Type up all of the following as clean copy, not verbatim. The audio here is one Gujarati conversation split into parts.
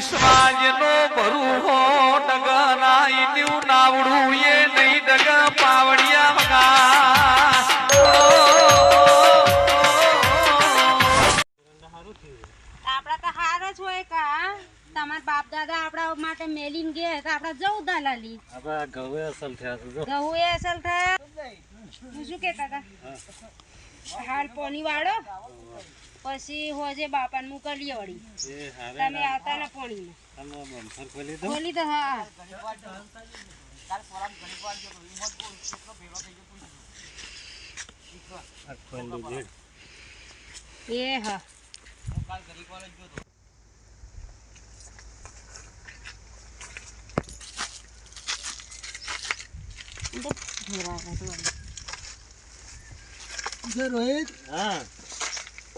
વિશ્વાજનો ભરું હો ડગના ઈન્યું નાવડું એ નહીં ડગ પાવડિયા વગા આપડા તો હાર જ હોય કા તમારા બાપ દાદા આપડા માટે મેલીને ગયા તો આપડા જવું દલાલી આપડા ઘઉં અસલ થયા છે જો ઘઉં એ અસલ થયા હું શું કે કાકા હાલ પોની વાળો પછી હોજે બાપાને મોકલીએ વળી એ હારે તમે આવતા ને પોણીમાં આમાં બમ્ફર ખોલી દો ખોલી દો હા આ ખોલી દે એ હા રોહિત હા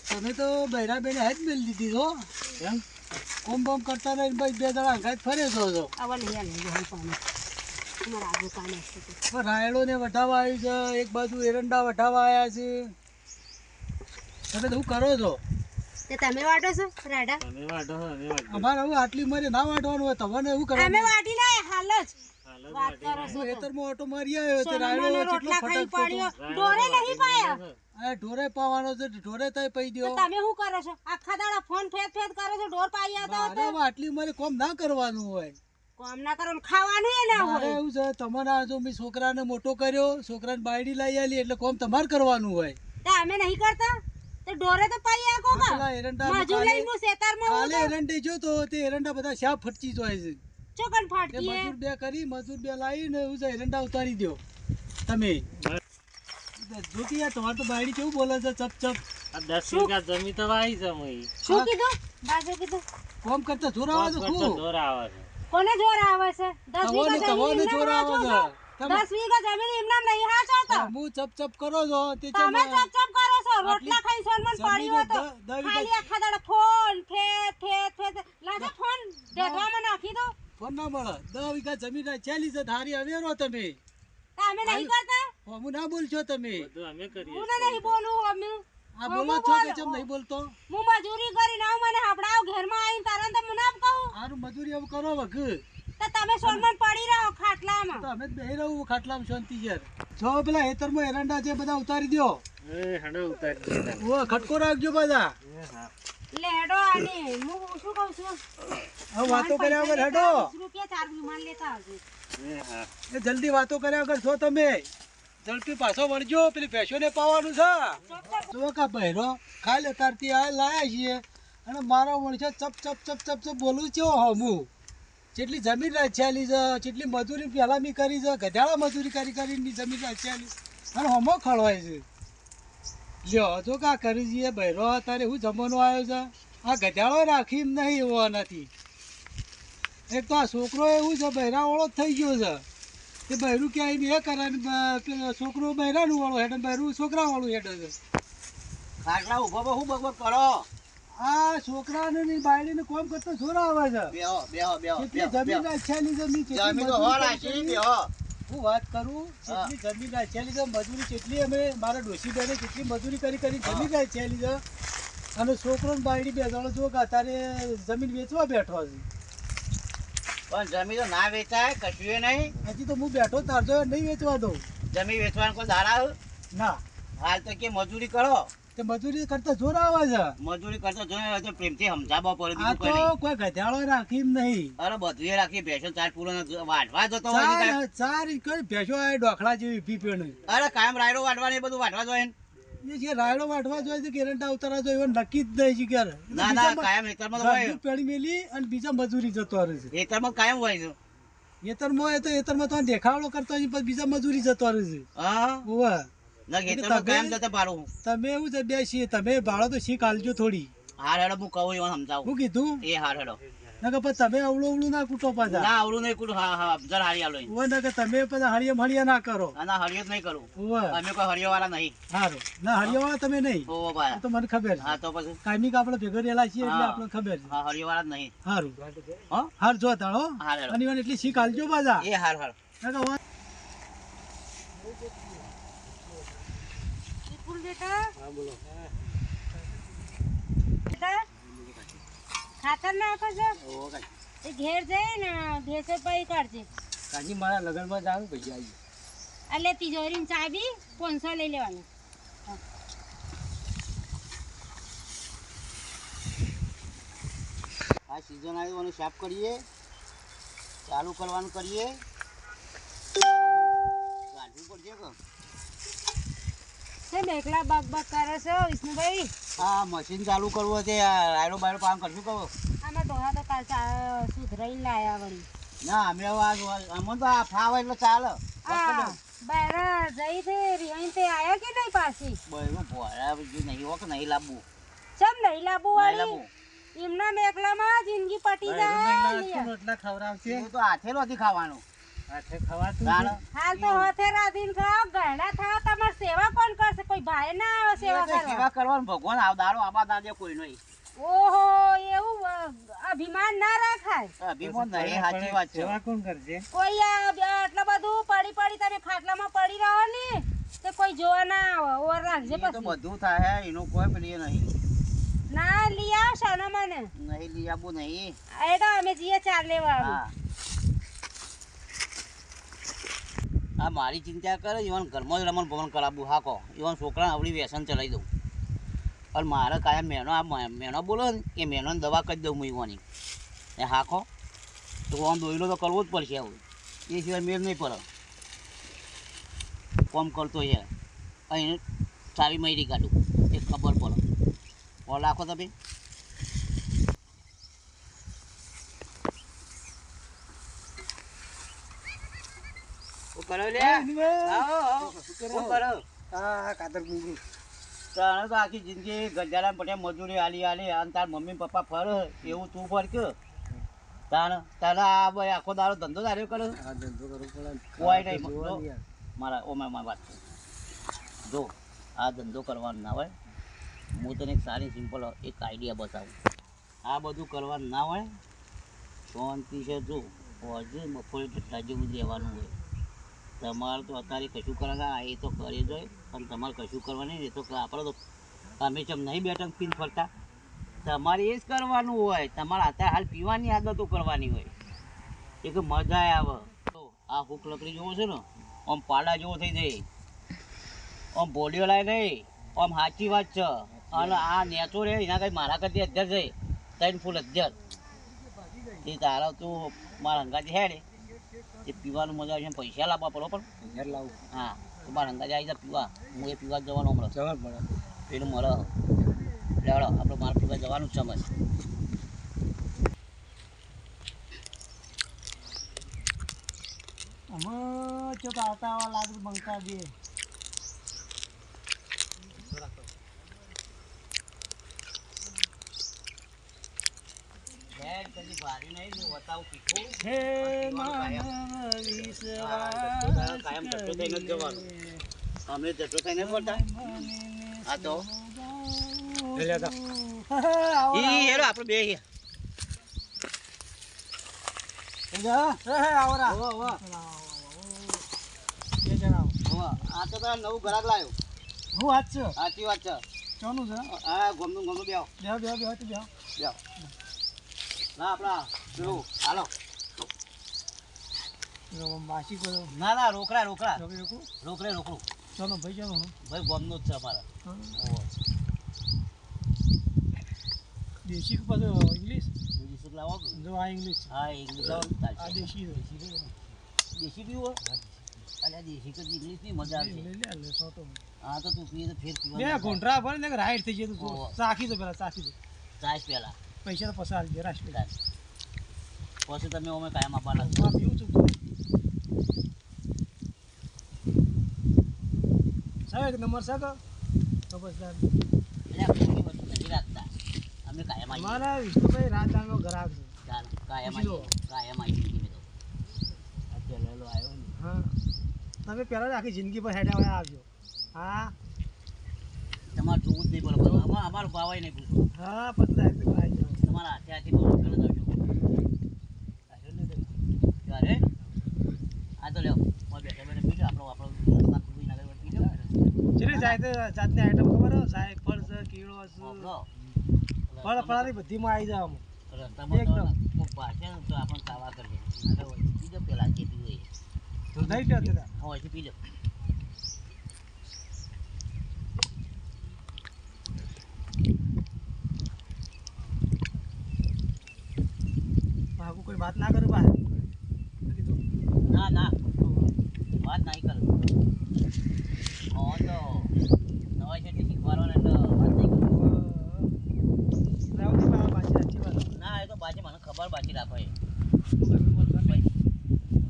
તમે તો બૈરા બેને હાથ મેલી દીધી છો કેમ કોમ બોમ કરતા રહીને ભાઈ બે દાડા અંગાત ફરે છો આવા લઈ આલે પાણી અમારા આગળ પાણી હશે તો રાયડો ને વટાવા આવ્યું છે એક બાજુ એરંડા વટાવા આવ્યા છે તમે તો શું કરો છો તે તમે વાટો છો રાડા તમે વાટો છો અમે વાટો અમારે હવે આટલી મારે ના વાટવાનું હોય તમને એવું અમે કરવાનું વાટી ના હાલ જ હાલ જ વાત વાટી કરો છો ખેતરમાં ઓટો મારી આવ્યો તે સોનામાનો રાયડો રોટલા કેટલો ખાઈ ફટકતો પાડ્યો હતો. ડોરે નહીં પાયા આ ઢોરે પાવાનો છે ઢોરે તય પઈ તો દ્યો તમે શું કરો છો આખા દાડા ફોન ફેદ ફેદ કરો છો ડોર પાઈ આવતા મારે હવે આટલી મારે કોમ ના કરવાનું હોય કોમ ના કરો ને ખાવાનું એ ના મારે હોય એવું છે તમારે આ જો મેં છોકરાને મોટો કર્યો છોકરાને બાયડી લઈ આલી એટલે કોમ તમારે કરવાનું હોય તે અમે નહીં કરતા તે ડોરે તો પાઈ આકો પેલા કા એરંડા મજૂર લઈને હું શેતારમાં હું કાલે એરંડે જો તો તે એરંડા બધા શાપ ફટકી જાય છે ચોકન કે ફાટતી હે મજૂર બે કરી મજૂર બે લાવીને એવું છે એરંડા ઉતારી દો તમે જોતી યાર તમારે તો બાયડી કેવું બોલે છે ચપ ચપ આ 10 વીઘા જમીન તો વાઈ છે મઈ શું કીધું બાજુ કીધું કોમ કરતા જોર આવે છે કરતો શું દોર આવે છે કોને જોર આવે છે 10 તવોને વીઘા તવોને જમીન જોર એમનામ આવે હાચો છે છો 10 વીઘા જમીન એમનામ નહીં હાચો તો હું ચપ ચપ કરો છો તે તમે ચમ ચપ ચપ કરો છો રોટલા ખાઈ સોનમન પડી હોય તો દસ વીઘા ખાલી આખા દાડા ફોન ફેદ ફેદ લાગે ફોન દેખવામાં નાખી દો ફોન ના મળે 10 વીઘા જમીન છેલી છે ધારી અવેરો તમે તો અમે નહીં કરતા હું ના બોલશો તમે બધું અમે કરીએ હું નહીં બોલું અમે આ બોલો છો કે ચમ નહીં બોલતો હું મજૂરી કરીને આવું મને હબડાવ ઘરમાં આવીને તારા તો મને આમ કહું સારું મજૂરી હવે કરો વગ તો તમે સોનમન પડી રહો ખાટલામાં તો અમે બેહી રહું ખાટલામાં શાંતિ છે જો પેલા હેતરમાં એરંડા છે બધા ઉતારી દો એ હડો ઉતારી દીધા ઓ ખટકો રાખજો બધા એ હા લે હેડો આને હું શું કહું છું હવે વાતો કર્યા વગર હેડો રૂપિયા 4 વિમાન લેતા આવજો એ હા એ જલ્દી વાતો કર્યા વગર છો તમે ઝડપી પાછો વળજો પેલી ભેંસોને પાવાનું છે જો કા બહેરો ખાલી અતારથી આ લાયા છીએ અને મારો મણસો ચપ ચપ ચપ ચપ ચપ બોલું છો હું જેટલી જમીન રાખેલી છે જેટલી મજૂરી પહેલા મેં કરી છે ગધેડા મજૂરી કરી કરીને જમીન રાખેલી અને હમો ખળવાય છે લ્યો જો કા કરી છીએ બહેરો અત્યારે હું જમવાનો આવ્યો છે આ ગધેડો રાખી એમ નહીં એવો નથી એક તો આ છોકરો એવું છે બહેરા વાળો થઈ ગયો છે તે બહેરું ક્યાંય એ કરે ને પેલો છોકરો બહેરાનું વાળો હેડે બહેરું છોકરા વાળું હેડે છે ખાટલા ઉભો હું બગબગ કરો આ છોકરાને ની બાયડીને કોમ કરતો જોર આવે છે બેહો બેહો બેહો કેટલી જમીન રાખેલી છે મેં કેટલી જમીન તો મજૂરી હો રાખી બેહો હું વાત કરું કેટલી જમીન રાખેલી છે મજૂરી કેટલી અમે મારા ડોશી બેને કેટલી મજૂરી કરી કરી જમીન રાખેલી છે અને છોકરો ને બાયડી બે જણો જો કે અત્યારે જમીન વેચવા બેઠો છે પણ જમીન તો ના વેચાય કશું નહીં હજી તો હું બેઠો તારજો નહીં વેચવા દઉં જમીન વેચવાનું કોઈ દાડા ના હાલ તો કે મજૂરી કરો તે મજૂરી કરતા જોર આવે છે મજૂરી કરતો જોઈએ તો પ્રેમથી સમજાવવા પડે આ બીજું કોઈ નહીં. તો કોઈ ગધેડો રાખી એમ નહીં અરે બધું એ રાખી ભેંસો ચાર પૂરો વાઢવા જતો હોય છે કાંઈ. ચાર કઈ ભેંસો આ ડોખલા જેવી પીપેણ અરે કાયમ રાયડો વાઢવાની એ બધું વાઢવા જોઈએ ને. એ જે રાયડો વાટવા જોઈએ છે કે એરંડા ઉતારવા જોઈએ એવું નક્કી જ નહીં છે ક્યારે ના ના કાયમ ખેતરમાં તો હોય પેણી મેલી અને બીજા મજૂરી જતો રહે છે ખેતરમાં કાયમ હોય છે એતરમાં એ તો એતરમાં તો દેખાડો કરતો હોય પછી બીજા મજૂરી જતો રહે છે હા ઓવે ના ખેતરમાં કાયમ જતો પાડું તમે એવું છે બે છીએ તમે ભાડો તો શીખ આલજો થોડી હાર હેડો હું કહું એવું સમજાવું હું કીધું એ હાર હેડો નકર પછી તમે અવળું અવળું ના કૂટો પાછા ના આવડું નહીં કું હા હા જરા હારી આલો ઓવે નકર તમે પછી હળિયા ના કરો ના હરિયો જ નહીં કરું ઓવે અમે કોઈ હરિયો વાળા નહીં સારું ના હળિયા તમે નહીં ઓ આ ભાઈ તો મને ખબર છે હા તો પછી કાયમી કે આપણે ભેગા રહેલા છીએ એટલે હા. આપણે ખબર છે હા હરિયો વાળા જ નહીં સારું હો હાર જો તાળો હાર હેડો અને એટલી શીખ આલજો પાછા એ હાર હાર નકર વાત વિપુલ બેટા હા બોલો બેટા ખાતર નાખો છો ઓ કાંઈ ઘેર જઈને ભેંસો પૈ કાઢજે. કાજી મારા લગ્નમાં જવાનું પૈસા આવી એટલે તિજોરીની ચાબી 500 લઈ લેવાની. આ સીઝન આવ્યું અને સાફ કરીએ, ચાલુ કરવાનું કરીએ, કાઢવું પડશે કે છે બેકલા બાગ બાગ કરે છે વિષ્ણુભાઈ. આ મશીન ચાલુ કરવું છે, આ રાયડો બાયડો કામ કરશું કહો. આમાં ડોહા તો કાલ સુધરાઈ લાયા વળી. ના અમે અમને તો આ ફાવે એટલે ચાલે. આ બહાર જઈ તે રિહાઈ તે આયા કે નહીં પાછી? બહેરું ભોળા બીજું નહીં હોય કે નહીં લાવવું, ચમ નહીં લાવવું નહીં વાળી? લાવવું. એમના મેકલામાં જિંદગી પટી જાય. એટલા ખવડાવશે એ તો હાથેલો નથી ખાવાનું. આઠે ખવાતું ચાલે. હાલ તો હોથે રાધીને ખાઓ, ગયડા થાઓ, તમારે સેવા કોણ કરશે? કોઈ ભાઈ ના આવે સેવા કરવા. સેવા કરવાનું ભગવાન દાડો આબા દાદે કોઈ નહીં. ઓહો, એવું અભિમાન ના રાખાય. અભિમાન નહીં, સાચી વાત છે. સેવા કોણ કરશે? કોઈ આટલું બધું પડી તમે ખાટલામાં પડી રહો ને તે કોઈ જોવા ના આવે. ઓર રાખજે એ તો પછી. બધું થાય એનું કોઈ પેલી નહીં. ના લઈ આવ શાનો મને. નહીં લઈ આપવું નહીં. એ તો અમે જઈએ ચાર લેવા. હા. આ મારી ચિંતા કરે ઈવન ઘરમાં જ રમણ ભવન કરાવવું હાકો ઈવન છોકરાને આવડી વ્યસન ચલાવી દઉં પણ મારે કાયમ મેનો બોલો ને એ મેનોને દવા કરી દઉં હું ઈવાની એ હાકો તો આમ દોયલો તો કરવો જ પડશે આવું એ સિવાય મેળ નહીં પડે કોમ કરતો છે અહીં સારી મહિરી કાઢું એ ખબર પડે ઓલ રાખો તમે કરો લે આવો કરો હા કાતર મૂકી તારે તો આખી જિંદગી ગજારામ પટેલ મજૂરી આલી અને તાર મમ્મી પપ્પા ફરે એવું તું ફર કે તારે આ ભાઈ આખો દાડો ધંધો તાર્યો કરે આ ધંધો કરવો પડે કોઈ નહીં મારા મારી વાત જો આ ધંધો કરવાનો ના હોય હું તને એક સારી સિમ્પલ એક આઈડિયા બતાવું આ બધું કરવાનું ના હોય શાંતિ છે જો હજુ બપોરે ઢટ્ટા જેવું જ રહેવાનું હોય તમારે તો અત્યારે કશું કરવાના એ તો કરી જોઈએ પણ તમારે કશું કરવાનું નહીં એ તો આપણે તો અમે ચમ નહીં બેઠક પીન ફરતા તમારે એ જ કરવાનું હોય તમારે અત્યારે હાલ પીવાની આદતો કરવાની હોય એક મજા આવે તો આ હુક લકડી જેવો છે ને આમ પાડા જેવો થઈ જાય આમ બોડીઓ લાય નહીં આમ સાચી વાત છે અને આ નેચો રે એના કંઈ મારા કરતી 11 છે 3 ફૂલ 11 એ તારા તું મારા હંગાથી હે ને એ પીવાનું મજા આવે છે પૈસા લાવવા પડો પણ ઘેર લાવું હા તો મારા હંગાથી આવી જા પીવા હું એ પીવા જવાનું હમણાં જવા પડે પેલું મળે લેવડો આપણે મારે પીવા જવાનું જ સમજ અમે ચોક આવતા આવા લાગે બંકા દે કદી ભારી નહીં હું બતાવું પીઠું હે કાયમ જતો થઈને જ જવાનું અમે જતો થઈને પડતા હા તો ઈ હેરો આપણે બે આવરા આ તો તારા નવું ગ્રાહક લાવ્યો હું વાત છે સાચી વાત છે ચોનું છે આ ગમનું બેહો બેહો બેહો બેહો તો બેહો બેહો ના આપણા પેલું હાલો માસી કરો ના રોકડા રોકડું રોકડું ચોનો ભાઈ ચોનો ભાઈ ગમનું જ છે અમારા દેશી કે પાછો ઇંગ્લિશ ઇંગ્લિશ લાવો કે? જો આ ઇંગ્લિશ હા ઇંગ્લિશ લાવો ને આ ચાલશે. દેશી દેશી પીવો અલ્યા દેશી કે ઇંગ્લિશ ની મજા આવશે લે લે સોટો હા તો તું પીએ તો ફેર બે પીવા ઘોંટરા ભરે ને રાઈટ થઈ જાય તો ઓહો. સાખી તો પેલા સાખી તો ચાઈસ પહેલા પૈસા તો પસાર છે રાશ પેલા પછી તમે અમે કાયમ આપવાના છો. આ પીવું છું સાહેબ એક નંબર સાકો તો બસ અલ્યા કોઈ વસ્તુ નથી રાખતા અમે કાયમ આવીએ મારા વિષ્ણુભાઈ રાજધાનનો ગ્રાહક છે ચાલ કાયમ પૂછી લો. આવીએ કાયમ આવીએ તમે તો આ ચલેલો આવ્યો ને હા તમે પહેલા જ આખી જિંદગી પર હેડા આવજો હા તમારે જોવું જ નહીં પડે બધું અમારું ભાવાય નહીં પૂછવું હા પતલા એક આવી જાઓ તમારા હાથે હાથે બહુ કરી દઉં ત્યારે આ તો લ્યો બેઠા બેઠા પીજો આપણો પીજો ચલી જાય તો જાતની આઈટમ ખબર હો સાહેબ ફળ છે કીડો છે ફળ ફળાની બધીમાં આવી જાવ રસ્તામાં તો એકદમ. હું પાછળ તો આપણે દૂધાઈ ગયો તેરા. હવેથી પી લો. બાબુ કોઈ વાત ના કરે બા. ના ના વાત નહીં કરું. તો નવા છે શીખવાડવાને એટલે વાત નહીં કરું. રાવજી બા પાછી સાચી વાત. ના એ તો બાજી મને ખબર બાકી રાખો એ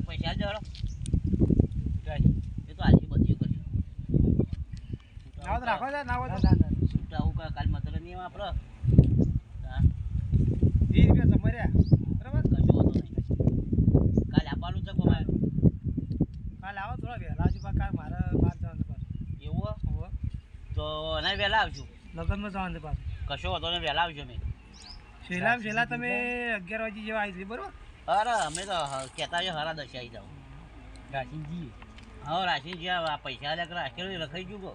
પૈસા જવાડો એ તો આજે બધું કર્યું ના તો રાખો ના હોય તો છૂટા આવું કાલ મતલબ નહીં આપણો 20 રૂપિયા સમર્યા બરાબર. કશું હોતો નહીં કાલે આપવાનું છે કોમાય કાલ આવો થોડા વહેલા છે કાલ મારે બહાર જવાનું છે પાછું. એવું હોવે. તો એના વહેલા આવજો લગ્નમાં જવાનું છે પાછું. કશો હોતો ને વહેલા આવજો મેં છેલ્લા તમે 11 વાગે જેવા આવી હતી બરોબર. અરે અમે તો કહેતા છે હરા દશે આવી જાઓ રાશિજી હા રાશિ આ પૈસા લે રાખેલું રખાઈ ગયું કો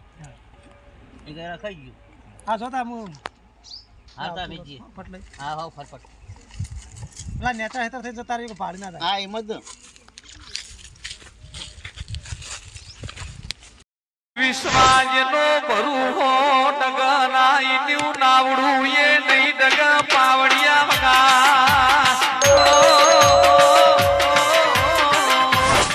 એ કઈ રખાઈ ગયું હા જોતા હું હા તો બીજી ફટ લઈ હા હા ફટફટ પેલા નેતા હેતર થઈ જતા રહ્યું ભાડી ના થાય. હા એમ જ વિશ્વાજનો ભરું હો ટગના ઈન્યું નાવડું